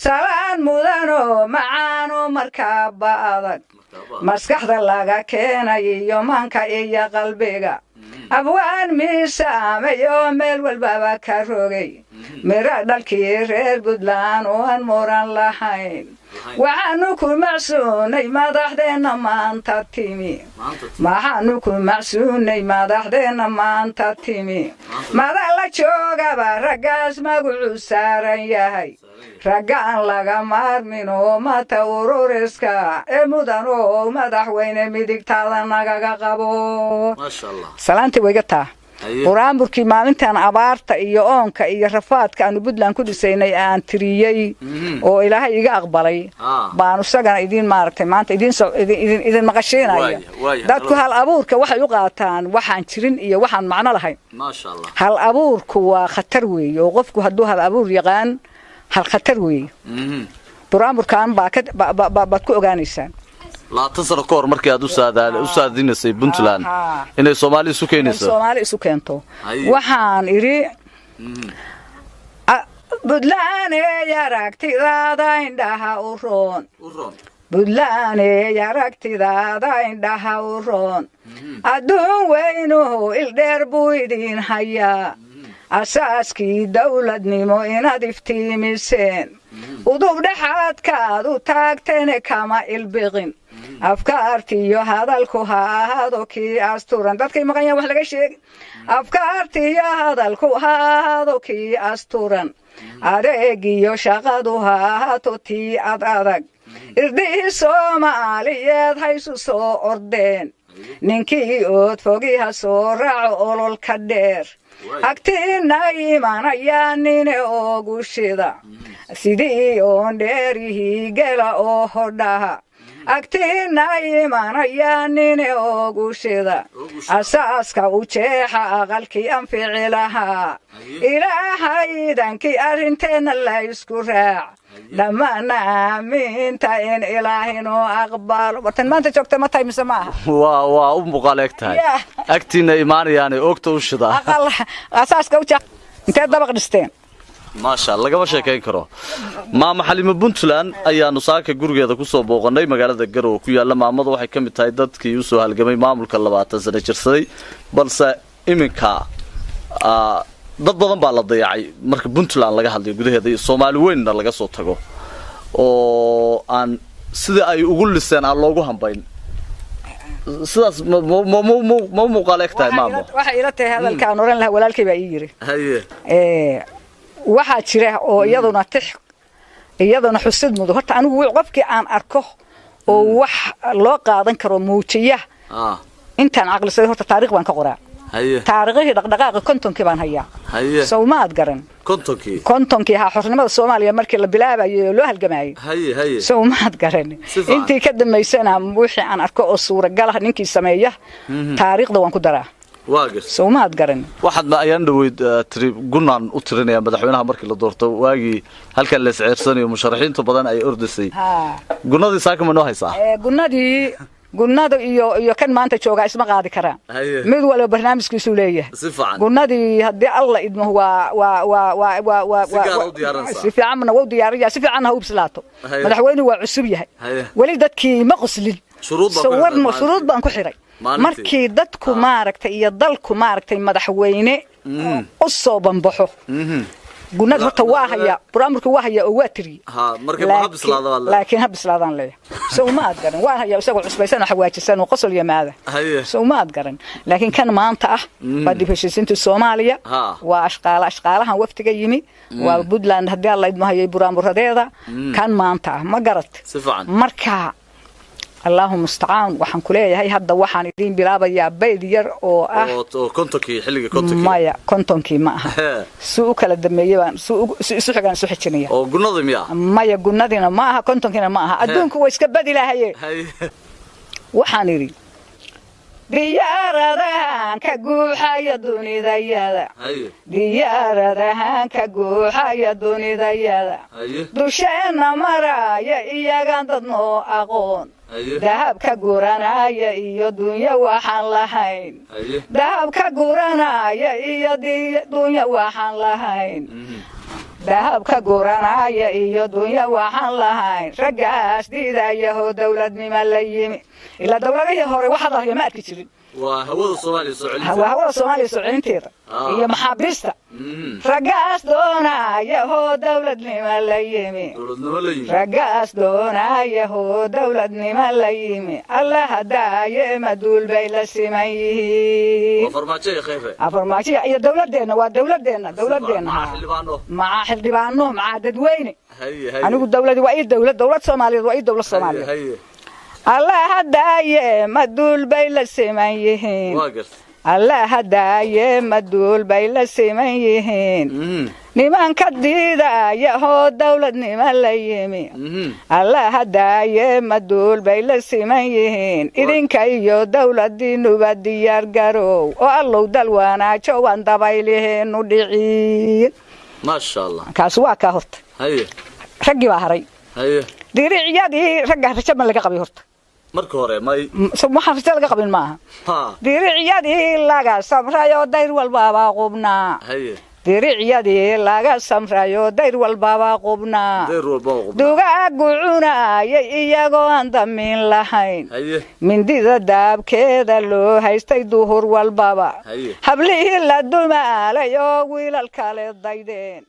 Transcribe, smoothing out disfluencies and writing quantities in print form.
salaan mudano macaano markaaba adag maskaxda laga keenay iyo manka iyo qalbiga abwaan miisaamayo meel walbaba ka rogay mira dhalkii reer Puntland oo aan muran lahayn waxaanu ku macsuunay madaxdeena maanta timi waxaanu ku macsuunay madaxdeena maanta timi madax la joogaba raggaas magacu saaran yahay raggaan laga maarmin oo mata ururiska ee mudan oo madaxweyne midigtaada nagaga qabo salaantii waygataa buraanburkii maalintan abaarta iyo oonka iyo rafaadka aanu Puntland ku dhisaynay aan tiriyay oo ilaahay iga aqbalay baan isagana idin maartay maanta idin maqasheenaya dadku hal abuurka waxay u qaataan waxaan jirin iyo waxaan macno lahayn ma sha Allah hal abuurku waa khatar weey oo qofku hadduu hal abuur yaqaan hal khatar weey buraanburkan baad ku ogaanaysaan لا تصير كور مركي أدو سادين سي بنتلان إنه الصومالي سكيني الصومالي سكينتو وحان إري بدلان يا ركتي ذا عندها أورون بدلان يا ركتي ذا عندها أورون أدون وينه الدير بويدين حيا أساسكي دولة نيمو إنا دفتي ميسين ودوب دحات كادو تاكتين كما البغين أفكارتي هذا الكوها كي أستورن دتكي مغنيا wax laga sheeg afkaartii hada الكوها كي أستورن adeegiyo shaqadu haatotii adag irdii Soomaaliyeed haysu soo ordeen ninkii ood fogiha soo raaco ololka dheer agtiina imanaya nin oogu shida sidii oon dheerihii gela oo hodhaha agtiina imanaya nin oogu shida asaaska u jeexa aqalkii anfici lahaa ilaahaydankii arrinteena la isku raac dhammaan aaminta in ilaahinoo aqbalo wartan maanta joogta ma tahay mise maaha waa u muuqaaleeg tahay agtiina imaanayaan oogta u shida aqal asaaska u jeex intee dabaq dhisteen ما شاء الله لقى شيء كرو ما محلي بنتلان أيانو ساكا جورجي هذا كوسو بوغناي مقالة الجرو كويا لما مضوا واحد كم تايدات كي يوسو هالجمي معمول كلابات زين جرسي بس إمكا ضد ضم بالضياعي مركب بنتلان لقى هالدي جودي هذه الصومال وين لقى صوتكو أو أن سيدا أي أقول لسنا الله جوهم باين سيدا مو مقالة تاي مامو واحد يرتة هذا الكانورين له ولا الكبا يجري هي waxaa jira oo iyaduna xusid mudo horta anigu qofkii aan arko oo wax loo qaadan karo muujiya intaan aqlisay horta taariikh baan ka qoraa taariikhii dhaqdhaqaaqa kontonkii baan hayaa Soomaad garan kontonkii ha xornimada Soomaaliya markii la bilaabayo loo halgamayay Soomaad garan intii ka dambeysana wixii aan arko oo suuragal ah ninkii sameeya taariikhda waan ku daraa واقف سومات قرن واحد ما يندوي قلنا أطرنا يا مدحونها مركي للدورته واجي هل كان لسعير سني ومشارحين تبضان أي أردسي قلنا دي ساكن منو هيصح قلنا دي يو كان ما أنت شوقا اسمه قاعد كرا ميد ولا برنامج كيسولية قلنا دي هدي الله إدمه هو سفي عمنا وديارية سفي عنها وبسلاته مدحوينه وعسبيه ولدتك مقصل شروط بان كحري markii dadku maaragtay iyo dalku maaragtay madaxweyne u soo banbaxo gunad horta waa haya barnaamijku waa haya oo waa tiri markii ma bislaadaan laakiin ha bislaadaan leeyahay Soomaad garan waa haya isagoo cusbaysan oo xawaajisan oo qosol yamaada Soomaad garan laakiin kan maanta ah badi heshiisinta Soomaaliya waa ashqaalahan waftiga yimi waa Puntland hadii Allah idmahayay barnaamijradeeda kan maanta ah ma garat marka اللهم استعان وحن كليه هاي هذا وحن يدين بلابا يا بيد ير أو كنتكي حلقة كنتكي مايا كنتكي معها سوق كلا دمية سوق حاجة سوق حشنية أو قناضي مايا قناضينا معها كنتكينا معها أدونك ويسكبدي لها هي وحن يري ديارة كجوحة يدوني ذيادة ديارة كجوحة يدوني ذيادة دوشنا مرايا إيا قندنو أقون ذهب كجورانا يا دنيا وحن لهين ذهب كجورانا يا دنيا وحن لهين dahabka guranaya iyo dunya waxaan lahayn raggaas diidayahoo dowladnimo la yimi ilaa dowladihii hore waxaad ahayo ma arki jirin وهو Soomaaliya socolinteeda iyo maxaabiista raggaas doonayahoo dowladnimo la yimi raggaas doonayahoo dowladnimo la yimi alla hadaaye maduul bay la siman yihiin farmaajo iyo dowladeena waa dowladeena maca xildhibaano maca dadweyne anigu dowladii waa dowlad Soomaaliyeed waa dowlad Soomaaliyeed الله هداية مدول بيلا سمايهين الله هداية مدول بيلا سمايهين نمان كديدا يهو دولة نمان ليمي الله هداية مدول بيلا سمايهين إذن كيو دولة دينو بديار قرو والله دلوانا شوان دبايلهين ودعين ما شاء الله كاسواك هورت رقي بحري ديريعيادي رقا رجب من لقا قبي هورت marka hore may waxa rajada laga qabin maaha diiriciyadii laga samrayo dayr walbaaba qubnaa diiriciyadii laga samrayo dayr walbaaba qubnaa duga gucunaya iyagoo aan damin lahayn mindida daabkeeda loo haystay duhur walbaba hablihii la dumaalay oo wiilal kale daydeen